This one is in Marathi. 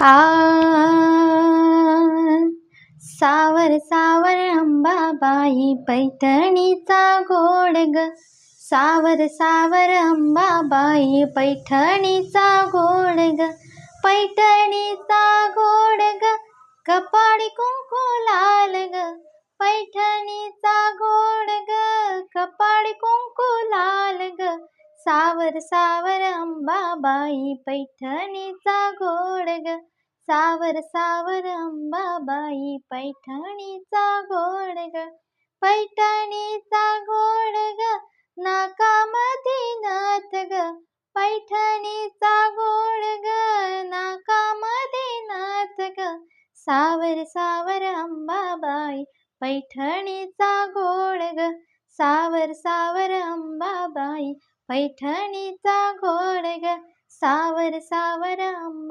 आ सावर सावर अंबाबाई पैठणीचा गोड ग. सावर सावर अंबाबाई पैठणीचा गोड ग. पैठणीचा गोड ग. कपाळी कुंकू लाल ग. पैठणीचा गोड ग. कपाळी कुंकू लाल ग. सावर सावर अंबाबाई पैठणीचा गोड ग. सावर सावर अंबाबाई पैठणीचा गोड ग. पैठणीचा गोड ग. नाकामध्ये नथ ग. पैठणीचा गोड ग. नाकामध्ये नथ ग. सावर सावर अंबाबाई पैठणीचा गोड ग. सावर सावर अंबाबाई पैठणीचा गोड ग. सावर सावर अंबा